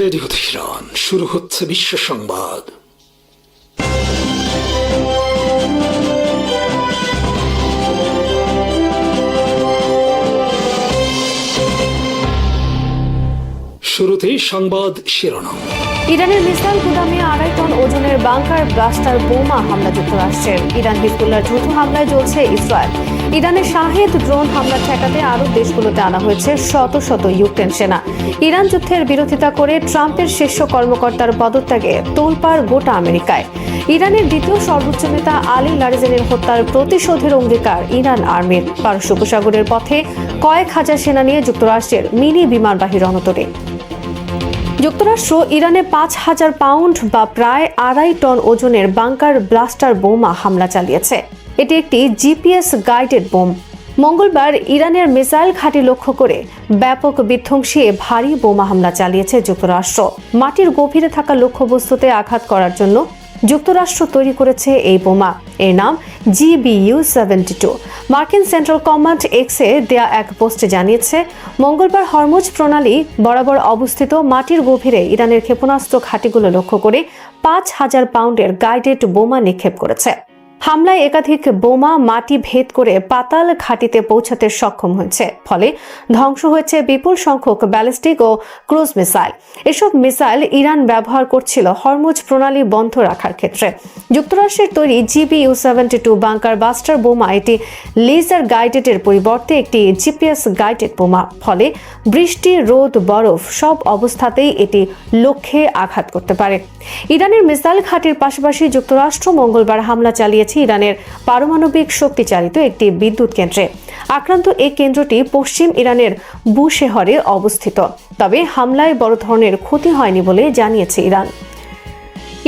Radio Tehran, শুরু হচ্ছে বিশ্ব সংবাদ। শুরুতেই সংবাদ শিরোনাম। ইরানের মিসাইল গুদামে 2.5 টন ওজনের বাংকার ব্লাস্টার বোমা হামলা যুক্তরাষ্ট্রের। ইরান হিজবুল্লাহর যৌথ হামলায় জ্বলছে ইসরায়েল। ইরানের শাহেদ ড্রোন হামলা ঠেকাতে আরব দেশগুলোতে আনা হয়েছে শত শত ইউক্রেন সেনা। ইরান যুদ্ধের বিরোধিতা করে ট্রাম্পের শীর্ষ কর্মকর্তার পদত্যাগে তোলপাড় গোটা আমেরিকায়। ইরানের দ্বিতীয় সর্বোচ্চ নেতা আলী লারিজানির হত্যার প্রতিশোধের অঙ্গীকার ইরান আর্মির। পারস্য উপসাগরের পথে কয়েক হাজার সেনা নিয়ে যুক্তরাষ্ট্রের মিনি বিমানবাহী রণতরী। যুক্তরাষ্ট্র ইরানে 5,000 পাউন্ড বা প্রায় 2.5 টন ওজনের বাংকার ব্লাস্টার বোমা হামলা চালিয়েছে। এটি একটি জিপিএস গাইডেড বোম। মঙ্গলবার ইরানের মিসাইল ঘাঁটি লক্ষ্য করে ব্যাপক বিধ্বংসী ভারী বোমা হামলা চালিয়েছে যুক্তরাষ্ট্র। মাটির গভীরে থাকা লক্ষ্যবস্তুতে আঘাত করার জন্য যুক্তরাষ্ট্র তৈরি করেছে এই বোমা। এর নাম GBU-72। মার্কিন সেন্ট্রাল কমান্ড এক্সে দেয়া এক পোস্টে জানিয়েছে, মঙ্গলবার হরমুজ প্রণালী বরাবর অবস্থিত মাটির গভীরে ইরানের ক্ষেপণাস্ত্র ঘাঁটিগুলো লক্ষ্য করে 5,000 পাউন্ডের গাইডেড বোমা নিক্ষেপ করেছে। হামলায় একাধিক বোমা মাটি ভেদ করে পাতাল ঘাঁটিতে পৌঁছাতে সক্ষম হয়েছে। ফলে ধ্বংস হয়েছে বিপুল সংখ্যক ব্যালিস্টিক ও ক্রুজ মিসাইল। এসব মিসাইল ইরান ব্যবহার করছিল হরমুজ প্রণালী বন্ধ রাখার ক্ষেত্রে। যুক্তরাষ্ট্রের তৈরি GBU-72 বাংকার ব্লাস্টার বোমা এটি লেজার গাইডেডের পরিবর্তে একটি জিপিএস গাইডেড বোমা। ফলে বৃষ্টি, রোদ, বরফ সব অবস্থাতেই এটি লক্ষ্যে আঘাত করতে পারে। ইরানের মিসাইল ঘাঁটির পাশাপাশি যুক্তরাষ্ট্র মঙ্গলবার হামলা চালিয়েছে ইরানের পারমাণবিক শক্তি চালিত একটি বিদ্যুৎ কেন্দ্রে। আক্রান্ত এই কেন্দ্রটি পশ্চিম ইরানের বুশেহরে অবস্থিত। তবে হামলায় বড় ধরনের ক্ষতি হয়নি বলে জানিয়েছে ইরান।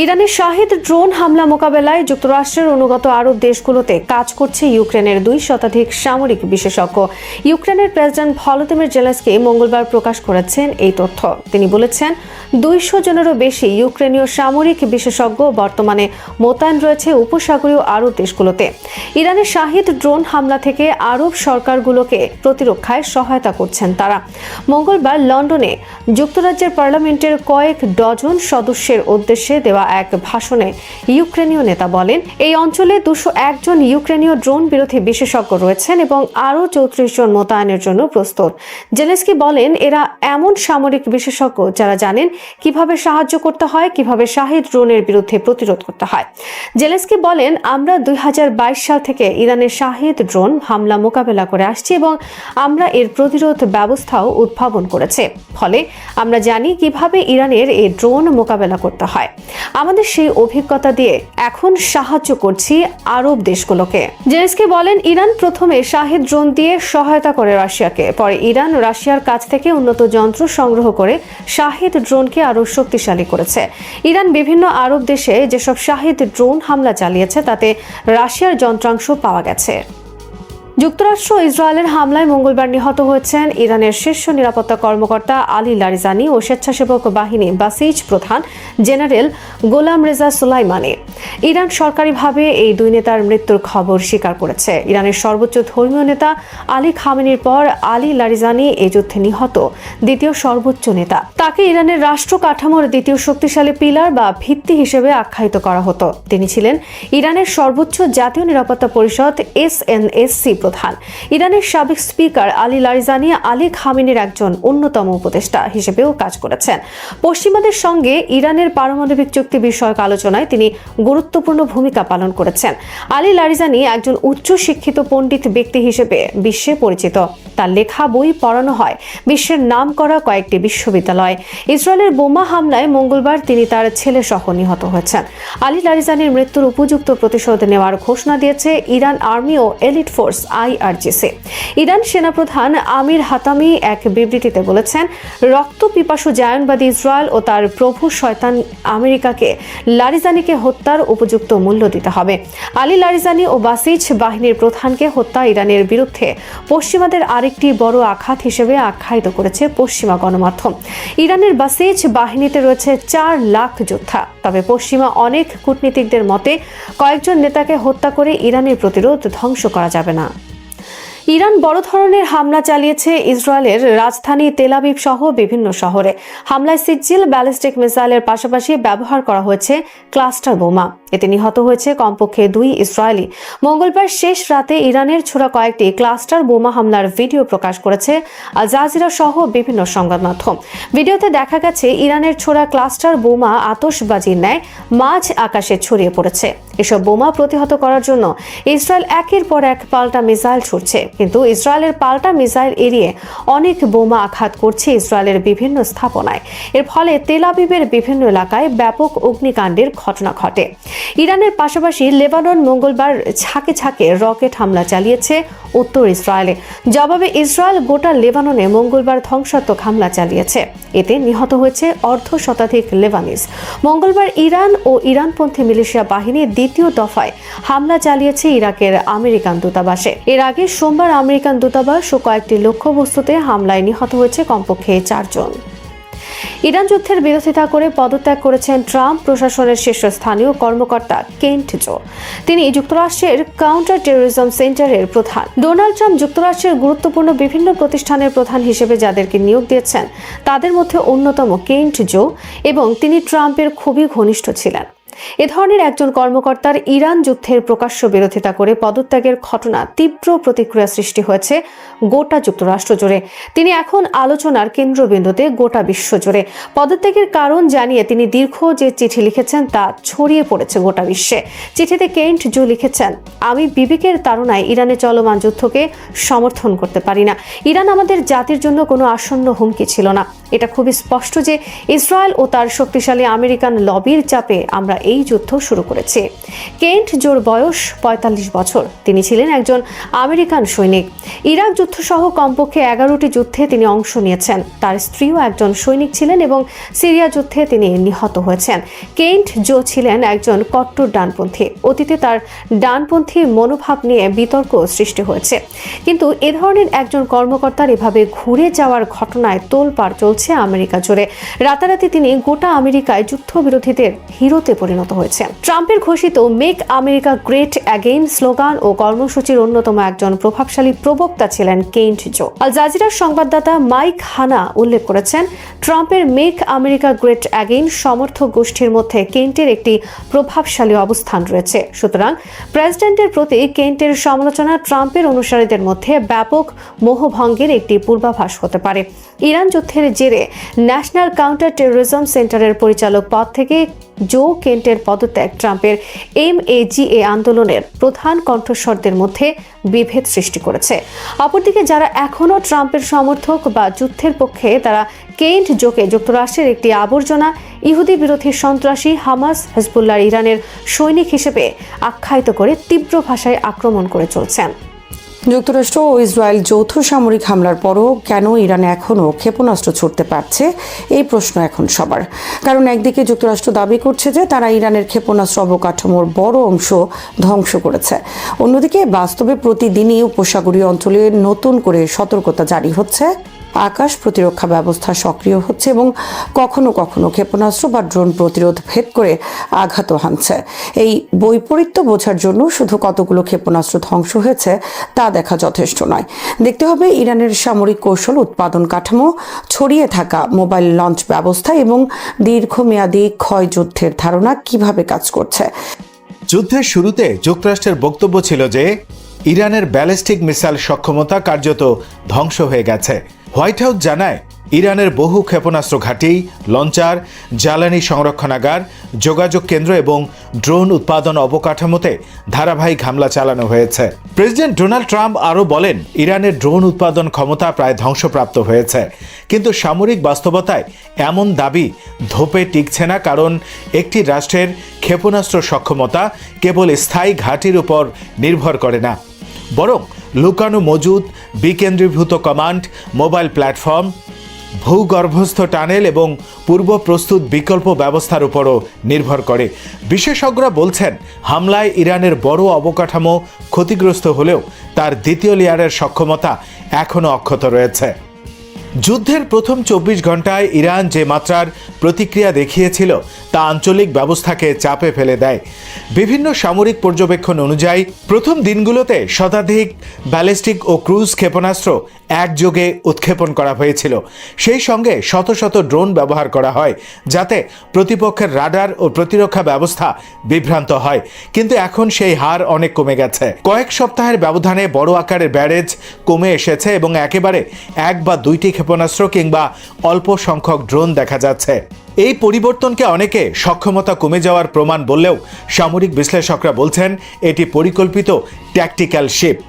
ইরানের শাহেদ ড্রোন হামলা মোকাবেলায় যুক্তরাষ্ট্রের অনুগত আরব দেশগুলোতে কাজ করছে ইউক্রেনের 2 শতাধিক সামরিক বিশেষজ্ঞ। ইউক্রেনের প্রেসিডেন্ট ভলোদিমির জেলেনস্কি মঙ্গলবার প্রকাশ করেছেন এই তথ্য। তিনি বলেছেন, 200 জনেরও বেশি ইউক্রেনীয় সামরিক বিশেষজ্ঞ বর্তমানে মোতায়েন রয়েছে উপসাগরীয় আরব দেশগুলোতে। ইরানের শাহেদ ড্রোন হামলা থেকে আরব সরকারগুলোকে প্রতিরক্ষায় সহায়তা করছেন তারা। মঙ্গলবার লন্ডনে যুক্তরাজ্যের পার্লামেন্টের কয়েক ডজন সদস্যের উদ্দেশ্যে দেওয়া এক ভাষণে ইউক্রেনীয় নেতা বলেন, এই অঞ্চলে 201 জন ইউক্রেনীয় ড্রোন বিরোধী বিশেষজ্ঞ রয়েছেন এবং আরও 34 জন মোতায়েনের জন্য প্রস্তুত। জেলেনস্কি বলেন, এরা এমন সামরিক বিশেষজ্ঞ যারা জানেন কিভাবে সাহায্য করতে হয়, কিভাবে শাহেদ ড্রোনের বিরুদ্ধে প্রতিরোধ করতে হয়। জেলেনস্কি বলেন, আমরা 2022 সাল থেকে ইরানের শাহেদ ড্রোন হামলা মোকাবেলা করে আসছি এবং আমরা এর প্রতিরোধ ব্যবস্থাও উদ্ভাবন করেছে। ফলে আমরা জানি কিভাবে ইরানের এই ড্রোন মোকাবেলা করতে হয়। আমাদের সেই অভিজ্ঞতা দিয়ে এখন সাহায্য করছি আরব দেশগুলোকে। জেলেনস্কি বলেন, ইরান প্রথমে শাহেদ ড্রোন দিয়ে সহায়তা করে রাশিয়াকে। পরে ইরান রাশিয়ার কাছ থেকে উন্নত যন্ত্র সংগ্রহ করে শাহেদ ড্রোনকে আরো শক্তিশালী করেছে। ইরান বিভিন্ন আরব দেশে যেসব শাহেদ ড্রোন হামলা চালিয়েছে তাতে রাশিয়ার যন্ত্রাংশ পাওয়া গেছে। যুক্তরাষ্ট্র ইসরায়েলের হামলায় মঙ্গলবার নিহত হয়েছেন ইরানের শীর্ষ নিরাপত্তা কর্মকর্তা আলী লারিজানি ও স্বেচ্ছাসেবক বাহিনী বাসিজ প্রধান জেনারেল গোলাম রেজা সুলাইমানি। ইরান সরকারিভাবে এই 2 নেতার মৃত্যুর খবর স্বীকার করেছে। ইরানের সর্বোচ্চ ধর্মীয় নেতা আলী খামেনির পর আলী লারিজানি এই যুদ্ধে নিহত দ্বিতীয় সর্বোচ্চ নেতা। তাকে ইরানের রাষ্ট্র কাঠামোর দ্বিতীয় শক্তিশালী পিলার বা ভিত্তি হিসেবে আখ্যায়িত করা হতো। তিনি ছিলেন ইরানের সর্বোচ্চ জাতীয় নিরাপত্তা পরিষদ SNSC প্রধান। ইরানের সাবেক স্পিকার আলী লারিজানি আলী খামেনির একজন অন্যতম উপদেষ্টা হিসেবেও কাজ করেছেন। পশ্চিমাদের সঙ্গে ইরানের পারমাণবিক চুক্তি বিষয়ক আলোচনায় তিনি গুরুত্বপূর্ণ ভূমিকা পালন করেছেন। আলী লারিজানি একজন উচ্চ শিক্ষিত পণ্ডিত ব্যক্তি হিসেবে বিশ্বে পরিচিত। তার লেখা বই পড়ানো হয় বিশ্বের নামকরা কয়েকটি বিশ্ববিদ্যালয়। ইসরায়েলের বোমা হামলায় মঙ্গলবার তিনি তার ছেলে সহ নিহত হয়েছেন। আলী লারিজানির মৃত্যুর উপযুক্ত প্রতিশোধ নেওয়ার ঘোষণা দিয়েছে ইরান আর্মি ও এলিট ফোর্স IRGC। ইরান সেনাপ্রধান আমির হাতামি এক বিবৃতিতে বলেছেন, রক্ত পিপাসু জায়নবাদী ইসরায়েল ও তার প্রভু শয়তান আমেরিকাকে লারিজানিকে হত্যার উপযুক্ত মূল্য দিতে হবে। আলী লারিজানি ও বাসিজ বাহিনীর প্রধানকে হত্যা ইরানের বিরুদ্ধে পশ্চিমাদের আরেকটি বড় আঘাত হিসেবে আখ্যায়িত করেছে পশ্চিমা গণমাধ্যম। ইরানের বাসিজ বাহিনীতে রয়েছে 4 লাখ যোদ্ধা। তবে পশ্চিমা অনেক কূটনীতিকদের মতে কয়েকজন নেতাকে হত্যা করে ইরানের প্রতিরোধ ধ্বংস করা যাবে না। ইরান বড় ধরনের হামলা চালিয়েছে ইসরায়েলের রাজধানী তেল আবিব সহ বিভিন্ন শহরে। হামলায় সিজিল ব্যালিস্টিক মিসাইলের পাশাপাশি ব্যবহার করা হয়েছে ক্লাস্টার বোমা। এতে নিহত হয়েছে কমপক্ষে 2 ইসরায়েলি। মঙ্গলবার শেষ রাতে ইরানের ছোড়া কয়েকটি ক্লাস্টার বোমা হামলার ভিডিও প্রকাশ করেছে আল জাজিরা সহ বিভিন্ন সংবাদ মাধ্যম। ভিডিওতে দেখা গেছে ইরানের ছোড়া ক্লাস্টার বোমা আতশবাজির ন্যায় মাঝ আকাশে ছড়িয়ে পড়েছে। এসব বোমা প্রতিহত করার জন্য ইসরায়েল একের পর এক পাল্টা মিসাইল ছুড়ছে, কিন্তু ইসরায়েলের পাল্টা মিসাইল এড়িয়ে অনেক বোমা আঘাত করছে ইসরায়েলের বিভিন্ন স্থাপনায়। এর ফলে তেল আবিবের বিভিন্ন এলাকায় ব্যাপক অগ্নিকাণ্ডের ঘটনা ঘটে। ইরানের পাশাপাশি লেবানন মঙ্গলবার ঝাঁকে ঝাঁকে রকেট হামলা চালিয়েছে উত্তর ইসরায়েলে। জবাবে ইসরায়েল গোটা লেবাননে মঙ্গলবার ধ্বংসাত্মক হামলা চালিয়েছে। এতে নিহত হয়েছে অর্ধশতাধিক লেবানিজ। মঙ্গলবার ইরান ও ইরানপন্থী মিলিশিয়া বাহিনী দ্বিতীয় দফায় হামলা চালিয়েছে ইরাকের আমেরিকান দূতাবাসে। এর আগে সোমবার আমেরিকান দূতাবাস ও কয়েকটি লক্ষ্যবস্তুতে হামলায় নিহত হয়েছে কমপক্ষে 4 জন। ইরান যুদ্ধের বিরোধিতা করে পদত্যাগ করেছেন ট্রাম্প প্রশাসনের শীর্ষস্থানীয় কর্মকর্তা কেন্ট জো। তিনি যুক্তরাষ্ট্রের কাউন্টার টেরোরিজম সেন্টারের প্রধান। ডোনাল্ড ট্রাম্প যুক্তরাষ্ট্রের গুরুত্বপূর্ণ বিভিন্ন প্রতিষ্ঠানের প্রধান হিসেবে যাদেরকে নিয়োগ দিয়েছেন তাদের মধ্যে অন্যতম কেন্ট জো, এবং তিনি ট্রাম্পের খুবই ঘনিষ্ঠ ছিলেন। এ ধরনের একজন কর্মকর্তার ইরান যুদ্ধের প্রকাশ্য বিরোধিতা করে পদত্যাগের ঘটনা তীব্র প্রতিক্রিয়া সৃষ্টি হয়েছে গোটা যুক্তরাষ্ট্র জুড়ে। তিনি এখন আলোচনার কেন্দ্রবিন্দুতে গোটা বিশ্ব জুড়ে। পদত্যাগের কারণ জানিয়ে তিনি দীর্ঘ যে চিঠি লিখেছেন তা ছড়িয়ে পড়েছে গোটা বিশ্বে। চিঠিতে কেন্ট জো লিখেছেন, আমি বিবেকের তাড়নায় ইরানে চলমান যুদ্ধকে সমর্থন করতে পারি না। ইরান আমাদের জাতির জন্য কোনো আসন্ন হুমকি ছিল না। এটা খুবই স্পষ্ট যে ইসরায়েল ও তার শক্তিশালী আমেরিকান লবির চাপে আমরা এই যুদ্ধ শুরু করেছি। কেন্ট জোর বয়স 45 বছর। তিনি ছিলেন একজন আমেরিকান সৈনিক। ইরাক যুদ্ধ সহ কমপক্ষে 11টি যুদ্ধে তিনি অংশ নিয়েছেন। তার স্ত্রীও একজন সৈনিক ছিলেন এবং সিরিয়া যুদ্ধে তিনি নিহত হয়েছেন। কেন্ট জো ছিলেন একজন কট্টর ডানপন্থী। অতীতে তার ডানপন্থী মনোভাব নিয়ে বিতর্ক সৃষ্টি হয়েছে, কিন্তু এ ধরনের একজন কর্মকর্তার এভাবে ঘুরে যাওয়ার ঘটনায় তোলপাড় চলছে আমেরিকা জুড়ে। রাতারাতি তিনি গোটা আমেরিকায় যুদ্ধবিরোধীদের হিরোতে পরিণত হয়েছেন। ট্রাম্পের ঘোষিত make America great again slogan ও কর্মসূচির অন্যতম একজন প্রভাবশালী প্রবক্তা ছিলেন কেন্ট জো। আল জাজিরার সংবাদদাতা মাইক হানা উল্লেখ করেছেন, ট্রাম্পের মেক আমেরিকা গ্রেট অ্যাগেইন সমর্থক গোষ্ঠীর মধ্যে কেন্টের একটি প্রভাবশালী অবস্থান রয়েছে। সুতরাং প্রেসিডেন্টের প্রতি কেন্টের সমালোচনা ট্রাম্পের অনুসারীদের মধ্যে ব্যাপক মোহভঙ্গের একটি পূর্বাভাস হতে পারে। ইরান যুদ্ধের জেরে ন্যাশনাল কাউন্টার টেরোরিজম সেন্টারের পরিচালক পদ থেকে জো কেন্টের পদত্যাগ ট্রাম্পের MAGA আন্দোলনের প্রধান কণ্ঠস্বরদের মধ্যে বিভেদ সৃষ্টি করেছে। অপরদিকে যারা এখনও ট্রাম্পের সমর্থক বা যুদ্ধের পক্ষে, তারা কেন্ট জোকে যুক্তরাষ্ট্রের একটি আবর্জনা, ইহুদি বিরোধী সন্ত্রাসী, হামাস, হিজবুল্লাহ ইরানের সৈনিক হিসেবে আখ্যায়িত করে তীব্র ভাষায় আক্রমণ করে চলছেন। যুক্তরাষ্ট্র ও ইসরায়েল যৌথ সামরিক হামলার পরও কেন ইরান এখনও ক্ষেপণাস্ত্র ছুড়তে পারছে, এই প্রশ্ন এখন সবার। কারণ একদিকে যুক্তরাষ্ট্র দাবি করছে যে তারা ইরানের ক্ষেপণাস্ত্র অবকাঠামোর বড় অংশ ধ্বংস করেছে। অন্যদিকে বাস্তবে প্রতিদিনই উপসাগরীয় অঞ্চলে নতুন করে সতর্কতা জারি হচ্ছে, আকাশ প্রতিরক্ষা ব্যবস্থা সক্রিয় হচ্ছে এবং কখনো কখনো ক্ষেপণাস্ত্র বা ড্রোন প্রতিরোধ ভেদ করে আঘাতও হানছে। এই বৈপরীত্য বোঝার জন্য শুধু কতগুলো ক্ষেপণাস্ত্র ধ্বংস হয়েছে তা দেখা যথেষ্ট নয়। দেখতে হবে ইরানের সামরিক কৌশল, উৎপাদন কাঠামো, ছড়িয়ে থাকা মোবাইল লঞ্চ ব্যবস্থা এবং দীর্ঘমেয়াদী ক্ষয়যুদ্ধের ধারণা কিভাবে কাজ করছে। যুদ্ধের শুরুতে যুক্তরাষ্ট্রের বক্তব্য ছিল যে ইরানের ব্যালিস্টিক মিসাইল সক্ষমতা কার্যত ধ্বংস হয়ে গেছে। হোয়াইট হাউস জানায়, ইরানের বহু ক্ষেপণাস্ত্র ঘাঁটি, লঞ্চার, জ্বালানি সংরক্ষণাগার, যোগাযোগ কেন্দ্র এবং ড্রোন উৎপাদন অবকাঠামোতে ধারাবাহিক হামলা চালানো হয়েছে। প্রেসিডেন্ট ডোনাল্ড ট্রাম্প আরও বলেন, ইরানের ড্রোন উৎপাদন ক্ষমতা প্রায় ধ্বংসপ্রাপ্ত হয়েছে। কিন্তু সামরিক বাস্তবতায় এমন দাবি ধোপে টিকছে না, কারণ একটি রাষ্ট্রের ক্ষেপণাস্ত্র সক্ষমতা কেবল স্থায়ী ঘাঁটির উপর নির্ভর করে না, বরং লুকানো মজুদ, বিকেন্দ্রীভূত কমান্ড, মোবাইল প্ল্যাটফর্ম, ভূগর্ভস্থ টানেল এবং পূর্ব প্রস্তুত বিকল্প ব্যবস্থার উপরও নির্ভর করে। বিশেষজ্ঞরা বলছেন, হামলায় ইরানের বড় অবকাঠামো ক্ষতিগ্রস্ত হলেও তার দ্বিতীয় লেয়ারের সক্ষমতা এখনও অক্ষত রয়েছে। যুদ্ধের প্রথম 24 ঘন্টায় ইরান যে মাত্রার প্রতিক্রিয়া দেখিয়েছিল তা আঞ্চলিক ব্যবস্থাকে চাপে ফেলে দেয়। বিভিন্ন সামরিক পর্যবেক্ষণ অনুযায়ী প্রথম দিনগুলোতে শতাধিক ব্যালিস্টিক ও ক্রুজ ক্ষেপণাস্ত্র একযোগে উৎক্ষেপণ করা হয়েছিল। সেই সঙ্গে শত শত ড্রোন ব্যবহার করা হয় যাতে প্রতিপক্ষের রাডার ও প্রতিরক্ষা ব্যবস্থা বিভ্রান্ত হয়। কিন্তু এখন সেই হার অনেক কমে গেছে। কয়েক সপ্তাহের ব্যবধানে বড় আকারের ব্যারেজ কমে এসেছে এবং একেবারে এক বা দুইটি ক্ষেপণাস্ত্র কিংবা অল্প সংখ্যক ড্রোন দেখা যাচ্ছে। এই পরিবর্তনকে অনেকে সক্ষমতা কমে যাওয়ার প্রমাণ বললেও সামরিক বিশ্লেষকরা বলছেন এটি পরিকল্পিত ট্যাকটিক্যাল শিফট।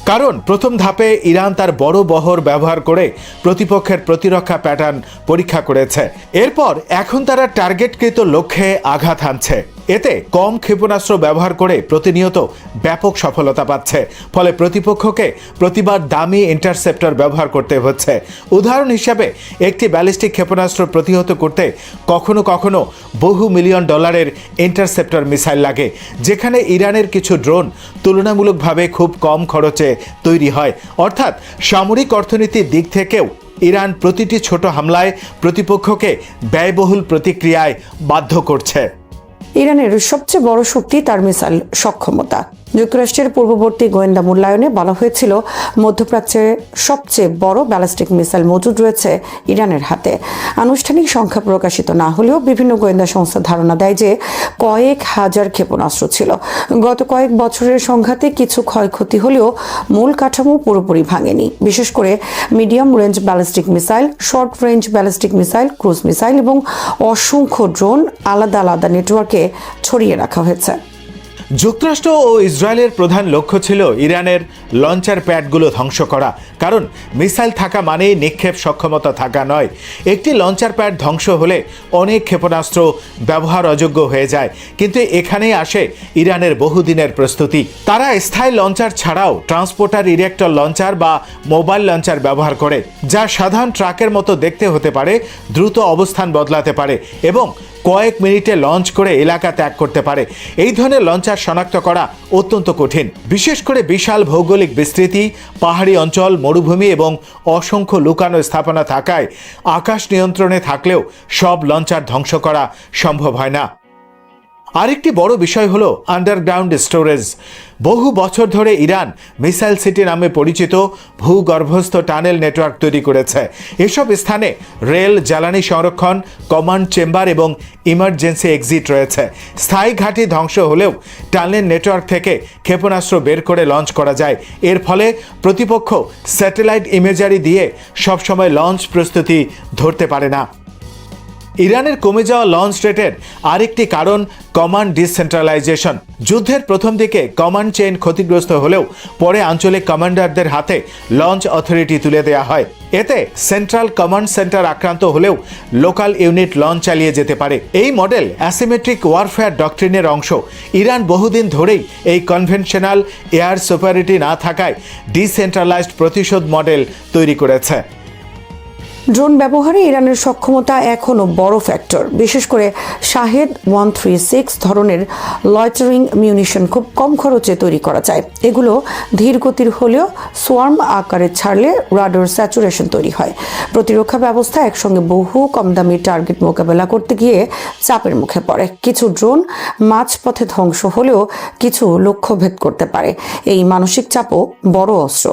কারণ প্রথম ধাপে ইরান তার বড় বহর ব্যবহার করে প্রতিপক্ষের প্রতিরক্ষা প্যাটার্ন পরীক্ষা করেছে। এরপর এখন তারা টার্গেটকৃত লক্ষ্যে আঘাত হানছে। এতে কম ক্ষেপণাস্ত্র ব্যবহার করে প্রতিনিয়ত ব্যাপক সফলতা পাচ্ছে। ফলে প্রতিপক্ষকে প্রতিবার দামি ইন্টারসেপ্টর ব্যবহার করতে হচ্ছে। উদাহরণ হিসাবে একটি ব্যালিস্টিক ক্ষেপণাস্ত্র প্রতিহত করতে কখনো কখনো বহু মিলিয়ন ডলারের ইন্টারসেপ্টর মিসাইল লাগে, যেখানে ইরানের কিছু ড্রোন তুলনামূলকভাবে খুব কম খরচে তৈরি হয়। অর্থাৎ সামরিক অর্থনীতির দিক থেকেও ইরান প্রতিটি ছোট হামলায় প্রতিপক্ষকে ব্যয়বহুল প্রতিক্রিয়ায় বাধ্য করছে। ইরানের সবচেয়ে বড় শক্তি তার মিসাইল সক্ষমতা। যুক্তরাষ্ট্রের পূর্ববর্তী গোয়েন্দা মূল্যায়নে বলা হয়েছিল মধ্যপ্রাচ্যে সবচেয়ে বড় ব্যালিস্টিক মিসাইল মজুদ রয়েছে ইরানের হাতে। আনুষ্ঠানিক সংখ্যা প্রকাশিত না হলেও বিভিন্ন গোয়েন্দা সংস্থা ধারণা দেয় যে কয়েক হাজার ক্ষেপণাস্ত্র ছিল। গত কয়েক বছরের সংঘাতে কিছু ক্ষয়ক্ষতি হলেও মূল কাঠামো পুরোপুরি ভাঙেনি। বিশেষ করে medium range ballistic missile, short range ballistic missile, cruise missile এবং অসংখ্য ড্রোন আলাদা আলাদা নেটওয়ার্কে ছড়িয়ে রাখা হয়েছে। যুক্তরাষ্ট্র ও ইসরায়েলের প্রধান লক্ষ্য ছিল ইরানের লঞ্চার প্যাডগুলো ধ্বংস করা। কারণ মিসাইল থাকা মানেই নিক্ষেপ সক্ষমতা থাকা নয়। একটি লঞ্চার প্যাড ধ্বংস হলে অনেক ক্ষেপণাস্ত্র ব্যবহার অযোগ্য হয়ে যায়। কিন্তু এখানেই আসে ইরানের বহুদিনের প্রস্তুতি। তারা স্থায়ী লঞ্চার ছাড়াও ট্রান্সপোর্টার ইরেক্টর লঞ্চার বা মোবাইল লঞ্চার ব্যবহার করে, যা সাধারণ ট্রাকের মতো দেখতে হতে পারে, দ্রুত অবস্থান বদলাতে পারে এবং কয়েক মিনিটে লঞ্চ করে এলাকা ত্যাগ করতে পারে। এই ধরনের লঞ্চার শনাক্ত করা অত্যন্ত কঠিন, বিশেষ করে বিশাল ভৌগোলিক বিস্তৃতি, পাহাড়ি অঞ্চল, মরুভূমি এবং অসংখ্য লুকানো স্থাপনা থাকায় আকাশ নিয়ন্ত্রণে থাকলেও সব লঞ্চার ধ্বংস করা সম্ভব হয় না। আরেকটি বড় বিষয় হলো আন্ডারগ্রাউন্ড স্টোরেজ। বহু বছর ধরে ইরান মিসাইল সিটি নামে পরিচিত ভূগর্ভস্থ টানেল নেটওয়ার্ক তৈরি করেছে। এসব স্থানে রেল, জ্বালানি সংরক্ষণ, কমান্ড চেম্বার এবং ইমার্জেন্সি এক্সিট রয়েছে। স্থায়ী ঘাঁটি ধ্বংস হলেও টানেল নেটওয়ার্ক থেকে ক্ষেপণাস্ত্র বের করে লঞ্চ করা যায়। এর ফলে প্রতিপক্ষ স্যাটেলাইট ইমেজারি দিয়ে সবসময় লঞ্চ প্রস্তুতি ধরতে পারে না। ইরানের কমে যাওয়া লঞ্চ রেটের আরেকটি কারণ কমান্ড ডিসেন্ট্রালাইজেশন। যুদ্ধের প্রথম দিকে কমান্ড চেইন ক্ষতিগ্রস্ত হলেও পরে আঞ্চলিক কমান্ডারদের হাতে লঞ্চ অথরিটি তুলে দেওয়া হয়। এতে সেন্ট্রাল কমান্ড সেন্টার আক্রান্ত হলেও লোকাল ইউনিট লঞ্চ চালিয়ে যেতে পারে। এই মডেল অ্যাসিমেট্রিক ওয়ারফেয়ার ডক্ট্রিনের অংশ। ইরান বহুদিন ধরেই এই কনভেনশনাল এয়ার সুপারিটি না থাকায় ডিসেন্ট্রালাইজড প্রতিশোধ মডেল তৈরি করেছে। ড্রোন ব্যবহারে ইরানের সক্ষমতা এখনও বড় ফ্যাক্টর। বিশেষ করে শাহেদ 136 ধরনের লয়টারিং মিউনিশন খুব কম খরচে তৈরি করা যায়। এগুলো ধীর গতির হলেও সোয়ার্ম আকারে ছাড়লে রাডার স্যাচুরেশন তৈরি হয়। প্রতিরক্ষা ব্যবস্থা একসঙ্গে বহু কম দামি টার্গেট মোকাবেলা করতে গিয়ে চাপের মুখে পড়ে। কিছু ড্রোন মাঝপথে ধ্বংস হলেও কিছু লক্ষ্য ভেদ করতে পারে। এই মানসিক চাপও বড় অস্ত্র।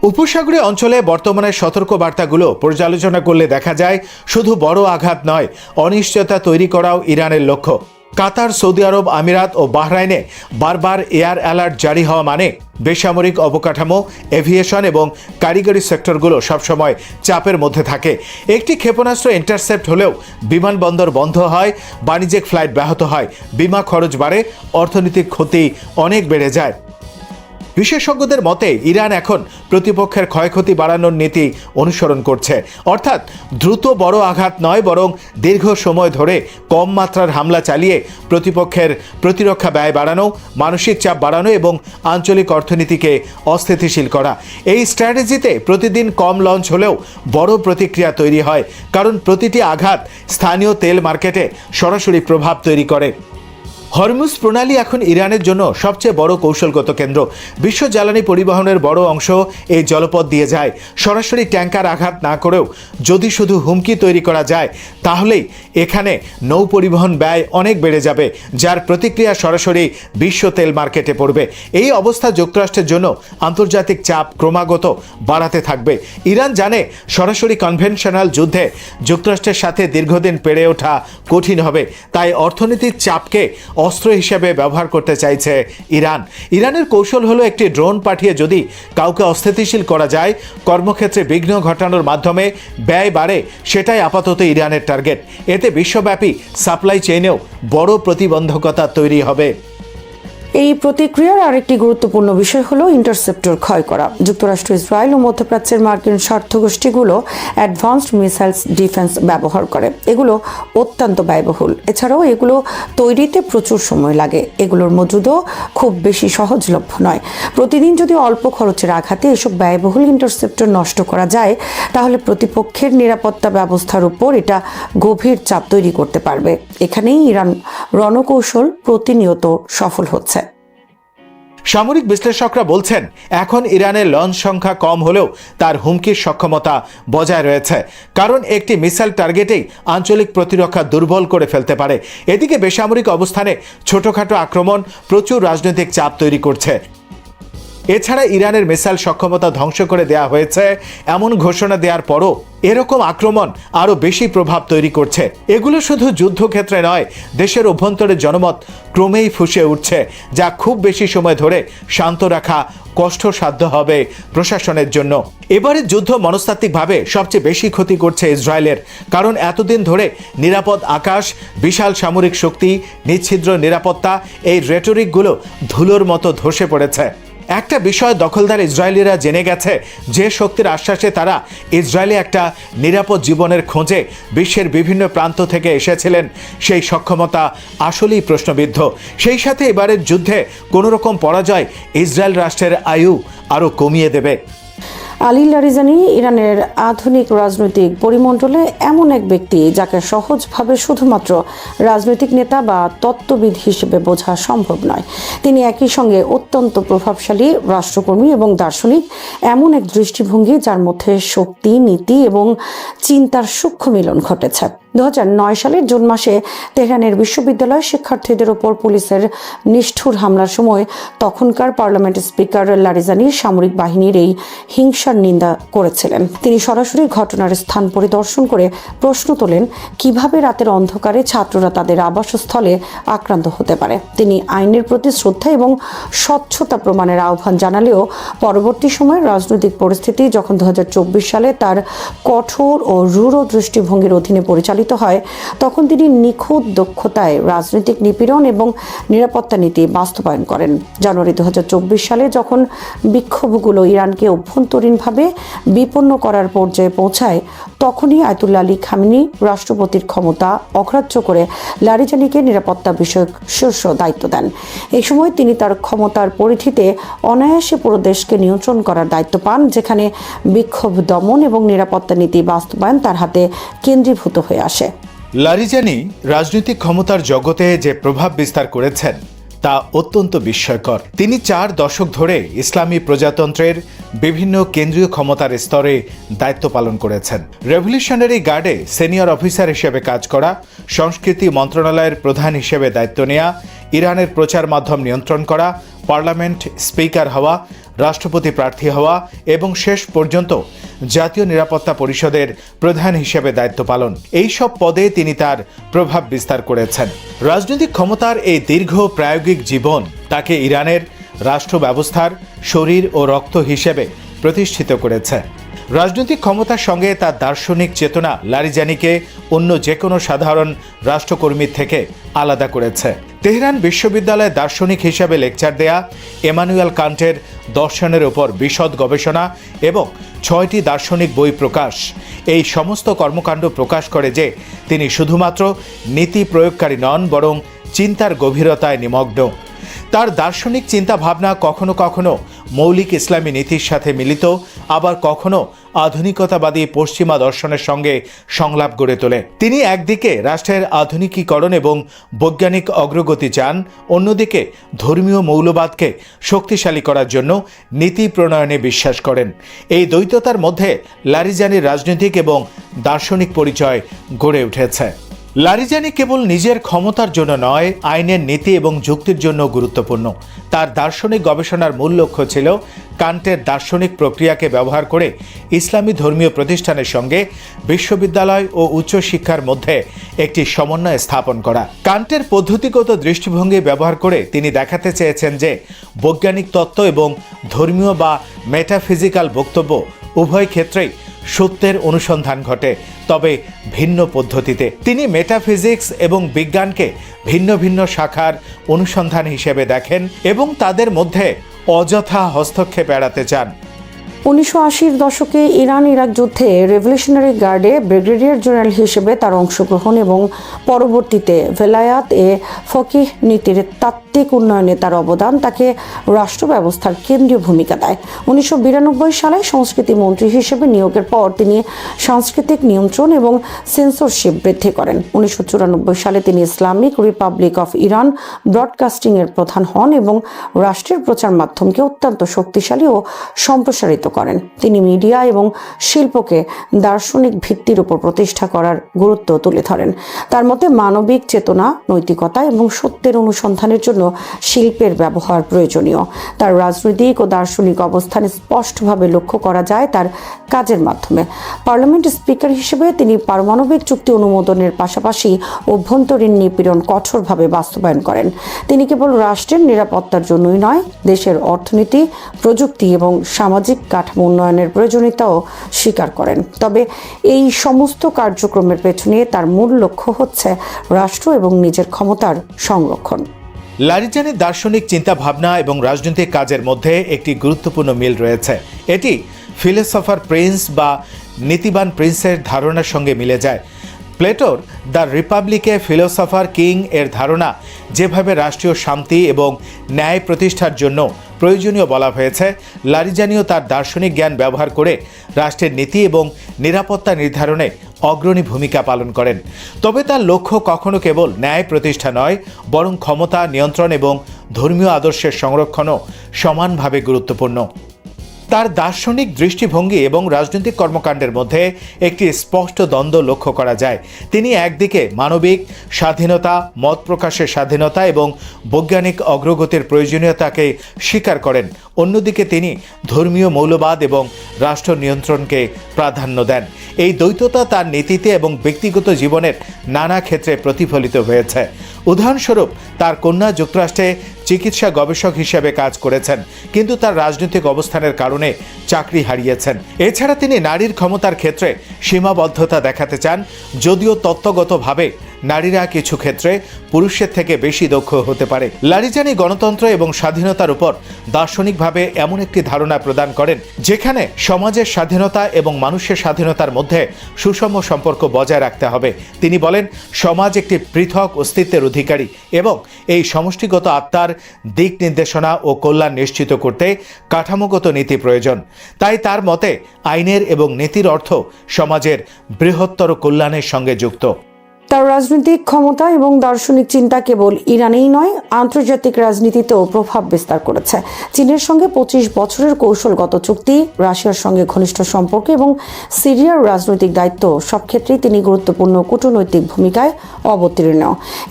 উপসাগরীয় অঞ্চলে বর্তমানে সতর্ক বার্তাগুলো পর্যালোচনা করলে দেখা যায় শুধু বড় আঘাত নয়, অনিশ্চয়তা তৈরি করাও ইরানের লক্ষ্য। কাতার, সৌদি আরব, আমিরাত ও বাহরাইনে বারবার এয়ার অ্যালার্ট জারি হওয়া মানে বেসামরিক অবকাঠামো, এভিয়েশন এবং কারিগরি সেক্টরগুলো সবসময় চাপের মধ্যে থাকে। একটি ক্ষেপণাস্ত্র ইন্টারসেপ্ট হলেও বিমানবন্দর বন্ধ হয়, বাণিজ্যিক ফ্লাইট ব্যাহত হয়, বিমা খরচ বাড়ে, অর্থনৈতিক ক্ষতি অনেক বেড়ে যায়। বিশেষজ্ঞদের মতে ইরান এখন প্রতিপক্ষের ক্ষয়ক্ষতি বাড়ানোর নীতি অনুসরণ করছে। অর্থাৎ দ্রুত বড় আঘাত নয়, বরং দীর্ঘ সময় ধরে কম মাত্রার হামলা চালিয়ে প্রতিপক্ষের প্রতিরক্ষা ব্যয় বাড়ানো, মানসিক চাপ বাড়ানো এবং আঞ্চলিক অর্থনীতিকে অস্থিতিশীল করা। এই স্ট্র্যাটেজিতে প্রতিদিন কম লঞ্চ হলেও বড় প্রতিক্রিয়া তৈরি হয়, কারণ প্রতিটি আঘাত স্থানীয় তেল মার্কেটে সরাসরি প্রভাব তৈরি করে। হরমুজ প্রণালী এখন ইরানের জন্য সবচেয়ে বড় কৌশলগত কেন্দ্র। বিশ্ব জ্বালানি পরিবহনের বড় অংশ এই জলপথ দিয়ে যায়। সরাসরি ট্যাঙ্কার আঘাত না করেও যদি শুধু হুমকি তৈরি করা যায়, তাহলেই এখানে নৌ পরিবহন ব্যয় অনেক বেড়ে যাবে, যার প্রতিক্রিয়া সরাসরি বিশ্ব তেল মার্কেটে পড়বে। এই অবস্থা যুক্তরাষ্ট্রের জন্য আন্তর্জাতিক চাপ ক্রমাগত বাড়াতে থাকবে। ইরান জানে সরাসরি কনভেনশনাল যুদ্ধে যুক্তরাষ্ট্রের সাথে দীর্ঘদিন পেরে ওঠা কঠিন হবে, তাই অর্থনৈতিক চাপকে অস্ত্র হিসেবে ব্যবহার করতে চাইছে ইরানের কৌশল হলো একটি ড্রোন পাঠিয়ে যদি কাউকে অস্থিতিশীল করা যায়, কর্মক্ষেত্রে বিঘ্ন ঘটানোর মাধ্যমে ব্যয় বাড়ে, সেটাই আপাতত ইরানের টার্গেট। এতে বিশ্বব্যাপী সাপ্লাই চেইনেও বড় প্রতিবন্ধকতা তৈরি হবে। এই প্রতিক্রিয়ার আরেকটি গুরুত্বপূর্ণ বিষয় হলো ইন্টারসেপ্টর ক্ষয় করা। যুক্তরাষ্ট্র, ইসরায়েল ও মধ্যপ্রাচ্যের মার্কিন স্বার্থগোষ্ঠীগুলো অ্যাডভান্সড মিসাইলস ডিফেন্স ব্যবহার করে। এগুলো অত্যন্ত ব্যয়বহুল। এছাড়াও এগুলো তৈরিতে প্রচুর সময় লাগে। এগুলোর মজুদও খুব বেশি সহজলভ্য নয়। প্রতিদিন যদি অল্প খরচের আঘাতে এসব ব্যয়বহুল ইন্টারসেপ্টর নষ্ট করা যায়, তাহলে প্রতিপক্ষের নিরাপত্তা ব্যবস্থার উপর এটা গভীর চাপ তৈরি করতে পারবে। এখানেই ইরান রণকৌশল প্রতিনিয়ত সফল হচ্ছে। সামরিক বিশ্লেষকরা বলছেন, এখন ইরানের লঞ্চ সংখ্যা কম হলেও তার হুমকির সক্ষমতা বজায় রয়েছে, কারণ একটি মিসাইল টার্গেটেই আঞ্চলিক প্রতিরক্ষা দুর্বল করে ফেলতে পারে। এদিকে বেসামরিক অবস্থানে ছোটখাটো আক্রমণ প্রচুর রাজনৈতিক চাপ তৈরি করছে। এছাড়া ইরানের মিসাইল সক্ষমতা ধ্বংস করে দেওয়া হয়েছে এমন ঘোষণা দেওয়ার পরও এরকম আক্রমণ আরও বেশি প্রভাব তৈরি করছে। এগুলো শুধু যুদ্ধক্ষেত্রে নয়, দেশের অভ্যন্তরে জনমত ক্রমেই ফুঁসে উঠছে, যা খুব বেশি সময় ধরে শান্ত রাখা কষ্টসাধ্য হবে প্রশাসনের জন্য। এবারের যুদ্ধ মনস্তাত্ত্বিকভাবে সবচেয়ে বেশি ক্ষতি করছে ইসরায়েলের, কারণ এতদিন ধরে নিরাপদ আকাশ, বিশাল সামরিক শক্তি, নিচ্ছিদ্র নিরাপত্তা, এই রেটরিকগুলো ধুলোর মতো ধসে পড়েছে। একটা বিষয় দখলদার ইসরায়েলিরা জেনে গেছে, যে শক্তির আশ্বাসে তারা ইসরায়েলে একটা নিরাপদ জীবনের খোঁজে বিশ্বের বিভিন্ন প্রান্ত থেকে এসেছিলেন, সেই সক্ষমতা আসলেই প্রশ্নবিদ্ধ। সেই সাথে এবারের যুদ্ধে কোনো রকম পরাজয় ইসরায়েল রাষ্ট্রের আয়ু আরও কমিয়ে দেবে। আলী লারিজানি ইরানের আধুনিক রাজনৈতিক পরিমণ্ডলে এমন এক ব্যক্তি যাকে সহজভাবে শুধুমাত্র রাজনৈতিক নেতা বা তত্ত্ববিদ হিসেবে বোঝা সম্ভব নয়। তিনি একই সঙ্গে অত্যন্ত প্রভাবশালী রাষ্ট্রকর্মী এবং দার্শনিক, এমন এক দৃষ্টিভঙ্গি যার মধ্যে শক্তি, নীতি এবং চিন্তার সূক্ষ্ম মিলন ঘটেছে। 2009 সালের জুন মাসে তেহরানের বিশ্ববিদ্যালয় শিক্ষার্থীদের ওপর পুলিশের নিষ্ঠুর হামলার সময় তখনকার পার্লামেন্ট স্পিকার লারিজানি সামরিক বাহিনীর এই হিংসার নিন্দা করেছিলেন। তিনি সরাসরি ঘটনার স্থান পরিদর্শন করে প্রশ্ন তোলেন, কিভাবে রাতের অন্ধকারে ছাত্ররা তাদের আবাসস্থলে আক্রান্ত হতে পারে। তিনি আইনের প্রতি শ্রদ্ধা এবং স্বচ্ছতা প্রমাণের আহ্বান জানালেও পরবর্তী সময়ের রাজনৈতিক পরিস্থিতি যখন 2024 সালে তার কঠোর ও রূঢ় দৃষ্টিভঙ্গির অধীনে পরিচালিত হয়, তখন তিনি নিখুঁত দক্ষতায় রাজনৈতিক নিপীড়ন এবং নিরাপত্তা নীতি বাস্তবায়ন করেন। জানুয়ারি 2024 সালে যখন বিক্ষোভগুলো ইরানকে অভ্যন্তরীণভাবে বিপন্ন করার পর্যায়ে পৌঁছায়, তখনই আয়াতুল্লাহ আলী খামেনি রাষ্ট্রপতির ক্ষমতা অগ্রাহ্য করে লারিজানিকে নিরাপত্তা বিষয়ক শীর্ষ দায়িত্ব দেন। এই সময় তিনি তার ক্ষমতার পরিধিতে অনায়াসে পুরো দেশকে নিয়ন্ত্রণ করার দায়িত্ব পান, যেখানে বিক্ষোভ দমন এবং নিরাপত্তা নীতি বাস্তবায়ন তার হাতে কেন্দ্রীভূত হয়ে আসে। লারিজানি রাজনৈতিক ক্ষমতার জগতে যে প্রভাব বিস্তার করেছেন তা অত্যন্ত বিস্ময়কর। তিনি 4 দশক ধরে ইসলামী প্রজাতন্ত্রের বিভিন্ন কেন্দ্রীয় ক্ষমতার স্তরে দায়িত্ব পালন করেছেন। রেভলিউশনারি গার্ডে সিনিয়র অফিসার হিসেবে কাজ করা, সংস্কৃতি মন্ত্রণালয়ের প্রধান হিসেবে দায়িত্ব নেওয়া, ইরানের প্রচার মাধ্যম নিয়ন্ত্রণ করা, পার্লামেন্ট স্পিকার হওয়া, রাষ্ট্রপতি প্রার্থী হওয়া এবং শেষ পর্যন্ত জাতীয় নিরাপত্তা পরিষদের প্রধান হিসেবে দায়িত্ব পালন, এই সব পদে তিনি তার প্রভাব বিস্তার করেছেন। রাজনৈতিক ক্ষমতার এই দীর্ঘ প্রায়োগিক জীবন তাকে ইরানের রাষ্ট্র ব্যবস্থার শরীর ও রক্ত হিসেবে প্রতিষ্ঠিত করেছে। রাজনৈতিক ক্ষমতার সঙ্গে তার দার্শনিক চেতনা লারিজানিকে অন্য যে কোনো সাধারণ রাষ্ট্রকর্মীর থেকে আলাদা করেছে। তেহরান বিশ্ববিদ্যালয়ে দার্শনিক হিসাবে লেকচার দেয়া, এমানুয়েল কান্টের দর্শনের উপর বিশদ গবেষণা এবং 6টি দার্শনিক বই প্রকাশ, এই সমস্ত কর্মকাণ্ড প্রকাশ করে যে তিনি শুধুমাত্র নীতি প্রয়োগকারী নন, বরং চিন্তার গভীরতায় নিমগ্ন। তার দার্শনিক চিন্তা ভাবনা কখনো কখনো মৌলিক ইসলামী নীতির সাথে মিলিত, আবার কখনো আধুনিকতাবাদী পশ্চিমা দর্শনের সঙ্গে সংলাপ গড়ে তোলে। তিনি একদিকে রাষ্ট্রের আধুনিকীকরণ এবং বৈজ্ঞানিক অগ্রগতি চান, অন্যদিকে ধর্মীয় মৌলবাদকে শক্তিশালী করার জন্য নীতি প্রণয়নে বিশ্বাস করেন। এই দ্বৈততার মধ্যে লারিজানির রাজনৈতিক এবং দার্শনিক পরিচয় গড়ে উঠেছে। লারিজানি কেবল নিজের ক্ষমতার জন্য নয়, আইনের নীতি এবং যুক্তির জন্য গুরুত্বপূর্ণ। তার দার্শনিক গবেষণার মূল লক্ষ্য ছিল কান্টের দার্শনিক প্রক্রিয়াকে ব্যবহার করে ইসলামী ধর্মীয় প্রতিষ্ঠানের সঙ্গে বিশ্ববিদ্যালয় ও উচ্চশিক্ষার মধ্যে একটি সমন্বয় স্থাপন করা। কান্টের পদ্ধতিগত দৃষ্টিভঙ্গি ব্যবহার করে তিনি দেখাতে চেয়েছেন যে বৈজ্ঞানিক তত্ত্ব এবং ধর্মীয় বা মেটাফিজিক্যাল বক্তব্য উভয় ক্ষেত্রেই সত্যের অনুসন্ধান ঘটে, তবে ভিন্ন পদ্ধতিতে। তিনি মেটাফিজিক্স এবং বিজ্ঞানকে ভিন্ন ভিন্ন শাখার অনুসন্ধান হিসেবে দেখেন এবং তাদের মধ্যে অযথা হস্তক্ষেপ এড়াতে চান। 1980-র দশকে ইরান ইরাক যুদ্ধে রেভলিউশনারি গার্ডে ব্রিগেডিয়ার জেনারেল হিসেবে তার অংশগ্রহণ এবং পরবর্তীতে ভেলায়াত এ ফকিহ নীতির তাত্ত্বিক উন্নয়নে তার অবদান তাকে রাষ্ট্র ব্যবস্থার কেন্দ্রীয় ভূমিকা দেয়। 1992 সালে সংস্কৃতি মন্ত্রী হিসেবে নিয়োগের পর তিনি সাংস্কৃতিক নিয়ন্ত্রণ এবং সেন্সরশিপ বৃদ্ধি করেন। 1994 সালে তিনি Islamic Republic of Iran broadcasting এর প্রধান হন এবং রাষ্ট্রের প্রচার মাধ্যমকে অত্যন্ত শক্তিশালী ও সম্প্রসারিত করেন। তিনি মিডিয়া এবং শিল্পকে দার্শনিক ভিত্তির উপর প্রতিষ্ঠা করার গুরুত্ব তুলে ধরেন। তার মতে মানবিক চেতনা, নৈতিকতা এবং সত্যের অনুসন্ধানের জন্য শিল্পের ব্যবহার প্রয়োজনীয়। তার রাজনৈতিক ও দার্শনিক অবস্থান স্পষ্টভাবে লক্ষ্য করা যায় তার কাজের মাধ্যমে। পার্লামেন্ট স্পিকার হিসেবে তিনি পারমাণবিক চুক্তি অনুমোদনের পাশাপাশি অভ্যন্তরীণ নিপীড়ন কঠোরভাবে বাস্তবায়ন করেন। তিনি কেবল রাষ্ট্রের নিরাপত্তার জন্যই নয়, দেশের অর্থনীতি, প্রযুক্তি এবং সামাজিক কাঠামো উন্নয়নের প্রয়োজনীয়তাও স্বীকার করেন। তবে এই সমস্ত কার্যক্রমের পেছনে তার মূল লক্ষ্য হচ্ছে রাষ্ট্র এবং নিজের ক্ষমতার সংরক্ষণ। লারিজানির দার্শনিক চিন্তা ভাবনা এবং রাজনৈতিক কাজের মধ্যে একটি গুরুত্বপূর্ণ মিল রয়েছে। এটি ফিলোসফার প্রিন্স বা নীতিবান প্রিন্সের ধারণার সঙ্গে মিলে যায়। প্লেটোর দ্য রিপাবলিকে ফিলোসফার কিং এর ধারণা যেভাবে রাষ্ট্রীয় শান্তি এবং ন্যায় প্রতিষ্ঠার জন্য প্রয়োজনীয় বলা হয়েছে, লারিজানিও তার দার্শনিক জ্ঞান ব্যবহার করে রাষ্ট্রের নীতি এবং নিরাপত্তা নির্ধারণে অগ্রণী ভূমিকা পালন করেন। তবে তার লক্ষ্য কখনো কেবল ন্যায় প্রতিষ্ঠা নয়, বরং ক্ষমতা, নিয়ন্ত্রণ এবং ধর্মীয় আদর্শের সংরক্ষণও সমানভাবে গুরুত্বপূর্ণ। তার দার্শনিক দৃষ্টিভঙ্গি এবং রাজনৈতিক কর্মকাণ্ডের মধ্যে একটি স্পষ্ট দ্বন্দ্ব লক্ষ্য করা যায়। তিনি একদিকে মানবিক স্বাধীনতা, মত প্রকাশের স্বাধীনতা এবং বৈজ্ঞানিক অগ্রগতির প্রয়োজনীয়তাকে স্বীকার করেন, অন্যদিকে তিনি ধর্মীয় মৌলবাদ এবং রাষ্ট্র নিয়ন্ত্রণকে প্রাধান্য দেন। এই দ্বৈততা তার নীতিতে এবং ব্যক্তিগত জীবনের নানা ক্ষেত্রে প্রতিফলিত হয়েছে। উদাহরণস্বরূপ, তার কন্যা যুক্তরাষ্ট্রে চিকিৎসা গবেষক হিসেবে কাজ করেছেন, কিন্তু তার রাজনৈতিক অবস্থানের কারণে চাকরি হারিয়েছেন। এছাড়া তিনি নারীর ক্ষমতার ক্ষেত্রে সীমাবদ্ধতা দেখাতে চান, যদিও তত্ত্বগতভাবে নারীরা কিছু ক্ষেত্রে পুরুষের থেকে বেশি দক্ষ হতে পারে। লারিজানি গণতন্ত্র এবং স্বাধীনতার উপর দার্শনিকভাবে এমন একটি ধারণা প্রদান করেন যেখানে সমাজের স্বাধীনতা এবং মানুষের স্বাধীনতার মধ্যে সুষম সম্পর্ক বজায় রাখতে হবে। তিনি বলেন, সমাজ একটি পৃথক অস্তিত্বের অধিকারী এবং এই সমষ্টিগত আত্মার দিক নির্দেশনা ও কল্যাণ নিশ্চিত করতে কাঠামোগত নীতি প্রয়োজন। তাই তার মতে আইনের এবং নীতির অর্থ সমাজের বৃহত্তর কল্যাণের সঙ্গে যুক্ত। তার রাজনৈতিক ক্ষমতা এবং দার্শনিক চিন্তা কেবল ইরানেই নয়, আন্তর্জাতিক রাজনীতিতেও প্রভাব বিস্তার করেছে। চীনের সঙ্গে 25 বছরের কৌশলগত চুক্তি, রাশিয়ার সঙ্গে ঘনিষ্ঠ সম্পর্ক এবং সিরিয়ার রাজনৈতিক দায়িত্ব সব ক্ষেত্রেই তিনি গুরুত্বপূর্ণ কূটনৈতিক ভূমিকায় অবতীর্ণ।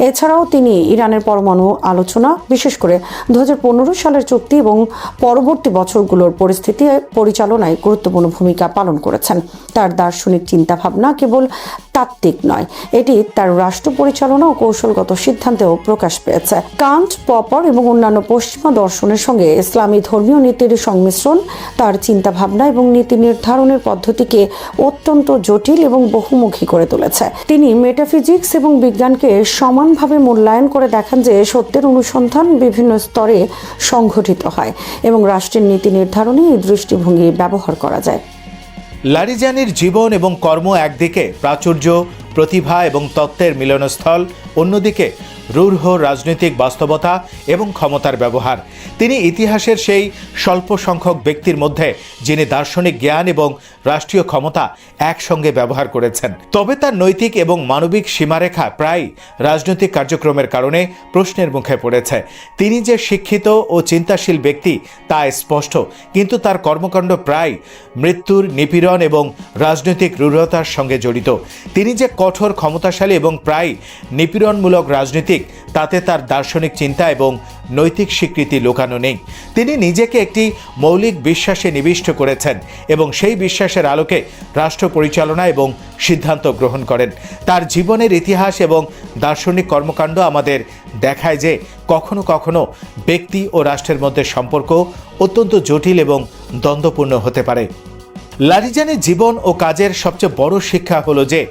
এছাড়াও তিনি ইরানের পরমাণু আলোচনা, বিশেষ করে 2015 সালের চুক্তি এবং পরবর্তী বছরগুলোর পরিস্থিতি পরিচালনায় গুরুত্বপূর্ণ ভূমিকা পালন করেছেন। তার দার্শনিক চিন্তাভাবনা কেবল তাত্ত্বিক নয়, এটি তার রাষ্ট্র পরিচালনা ও কৌশলগত সিদ্ধান্তেও প্রকাশ পেয়েছে। কান্ট, পপার এবং অন্যান্য পশ্চিমা দর্শনের সঙ্গে ইসলামী ধর্মীয় নীতির সংমিশ্রণ তার চিন্তাভাবনা এবং নীতি নির্ধারণের পদ্ধতিকে অত্যন্ত জটিল এবং বহুমুখী করে তুলেছে। তিনি মেটাফিজিক্স এবং বিজ্ঞানকে সমানভাবে মূল্যায়ন করে দেখান যে সত্যের অনুসন্ধান বিভিন্ন স্তরে সংঘটিত হয় এবং রাষ্ট্রের নীতি নির্ধারণে এই দৃষ্টিভঙ্গি ব্যবহার করা যায়। লারিজানির জীবন এবং কর্ম একদিকে প্রাচুর্য, প্রতিভা এবং তত্ত্বের মিলনস্থল, অন্যদিকে রূঢ় রাজনৈতিক বাস্তবতা এবং ক্ষমতার ব্যবহার। তিনি ইতিহাসের সেই স্বল্প সংখ্যক ব্যক্তির মধ্যে যিনি দার্শনিক জ্ঞান এবং রাষ্ট্রীয় ক্ষমতা একসঙ্গে ব্যবহার করেছেন। তবে তার নৈতিক এবং মানবিক সীমারেখা প্রায় রাজনৈতিক কার্যক্রমের কারণে প্রশ্নের মুখে পড়েছে। তিনি যে শিক্ষিত ও চিন্তাশীল ব্যক্তি তা স্পষ্ট, কিন্তু তার কর্মকাণ্ড প্রায় মৃত্যুর, নিপীড়ন এবং রাজনৈতিক রূঢ়তার সঙ্গে জড়িত। তিনি যে কঠোর, ক্ষমতাশালী এবং প্রায় নিপীড়নমূলক রাজনীতিক, তাতে তার দার্শনিক চিন্তা এবং নৈতিক স্বীকৃতি লুকানো নেই। তিনি নিজেকে একটি মৌলিক বিশ্বাসে নিবিষ্ট করেছেন এবং সেই বিশ্বাসের আলোকে রাষ্ট্র পরিচালনা এবং সিদ্ধান্ত গ্রহণ করেন। তার জীবনের ইতিহাস এবং দার্শনিক কর্মকাণ্ড আমাদের দেখায় যে কখনো কখনো ব্যক্তি ও রাষ্ট্রের মধ্যে সম্পর্ক অত্যন্ত জটিল এবং দ্বন্দ্বপূর্ণ হতে পারে। লারিজানির জীবন ও কাজের সবচেয়ে বড় শিক্ষা হলো যে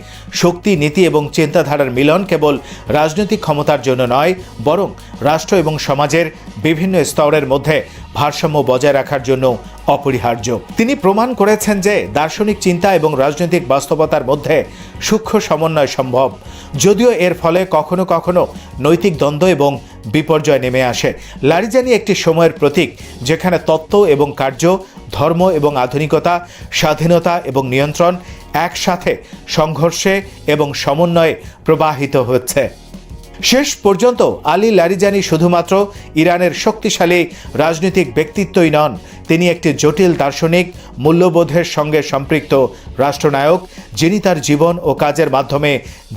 শক্তি, নীতি এবং চিন্তাধারার মিলন কেবল রাজনৈতিক ক্ষমতার জন্য নয়, বরং রাষ্ট্র এবং সমাজের বিভিন্ন স্তরের মধ্যে ভারসাম্য বজায় রাখার জন্য অপরিহার্য। তিনি প্রমাণ করেছেন যে দার্শনিক চিন্তা এবং রাজনৈতিক বাস্তবতার মধ্যে সূক্ষ্ম সমন্বয় সম্ভব, যদিও এর ফলে কখনো কখনো নৈতিক দ্বন্দ্ব এবং বিপর্যয় নেমে আসে। লারিজানি একটি সময়ের প্রতীক, যেখানে তত্ত্ব এবং কার্য, ধর্ম এবং আধুনিকতা, স্বাধীনতা এবং নিয়ন্ত্রণ একসাথে সংঘর্ষে এবং সমন্বয়ে প্রবাহিত হচ্ছে। শেষ পর্যন্ত আলী লারিজানি শুধুমাত্র ইরানের শক্তিশালী রাজনৈতিক ব্যক্তিত্বই নন, তিনি একটি জটিল দার্শনিক, মূল্যবোধের সঙ্গে সম্পৃক্ত রাষ্ট্রনায়ক, যিনি তার জীবন ও কাজের মাধ্যমে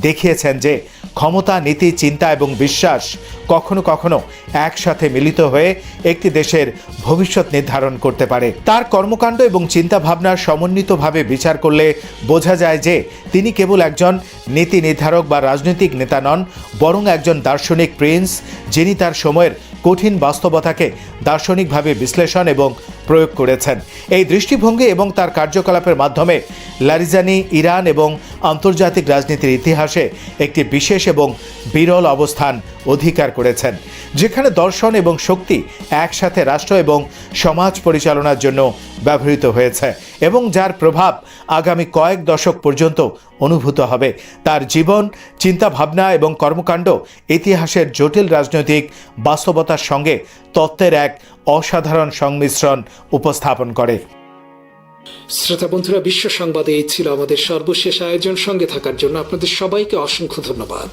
দেখিয়েছেন যে ক্ষমতা, নীতি, চিন্তা এবং বিশ্বাস কখনো কখনো একসাথে মিলিত হয়ে একটি দেশের ভবিষ্যৎ নির্ধারণ করতে পারে। তার কর্মকাণ্ড এবং চিন্তাভাবনার সমন্বিতভাবে বিচার করলে বোঝা যায় যে তিনি কেবল একজন নীতি নির্ধারক বা রাজনৈতিক নেতা নন, বরং একজন দার্শনিক প্রিন্স, যিনি তার সময়ের কঠিন বাস্তবতাকে দার্শনিকভাবে বিশ্লেষণ এবং প্রয়োগ করেছেন। এই দৃষ্টিভঙ্গি এবং তার কার্যকলাপের মাধ্যমে লারিজানি ইরান এবং আন্তর্জাতিক রাজনীতির ইতিহাসে একটি বিশেষ এবং বিরল অবস্থান অধিকার করেছেন, যেখানে দর্শন এবং শক্তি একসাথে রাষ্ট্র এবং সমাজ পরিচালনার জন্য ব্যবহৃত হয়েছে এবং যার প্রভাব আগামী কয়েক দশক পর্যন্ত অনুভূত হবে। তার জীবন, চিন্তাভাবনা এবং কর্মকাণ্ড ইতিহাসের জটিল রাজনৈতিক বাস্তবতার সঙ্গে তত্ত্বের এক অসাধারণ সংমিশ্রণ উপস্থাপন করে। শ্রোতা বন্ধুরা, বিশ্ব সংবাদে এই ছিল আমাদের সর্বশেষ আয়োজন। সঙ্গে থাকার জন্য আপনাদের সবাইকে অসংখ্য ধন্যবাদ।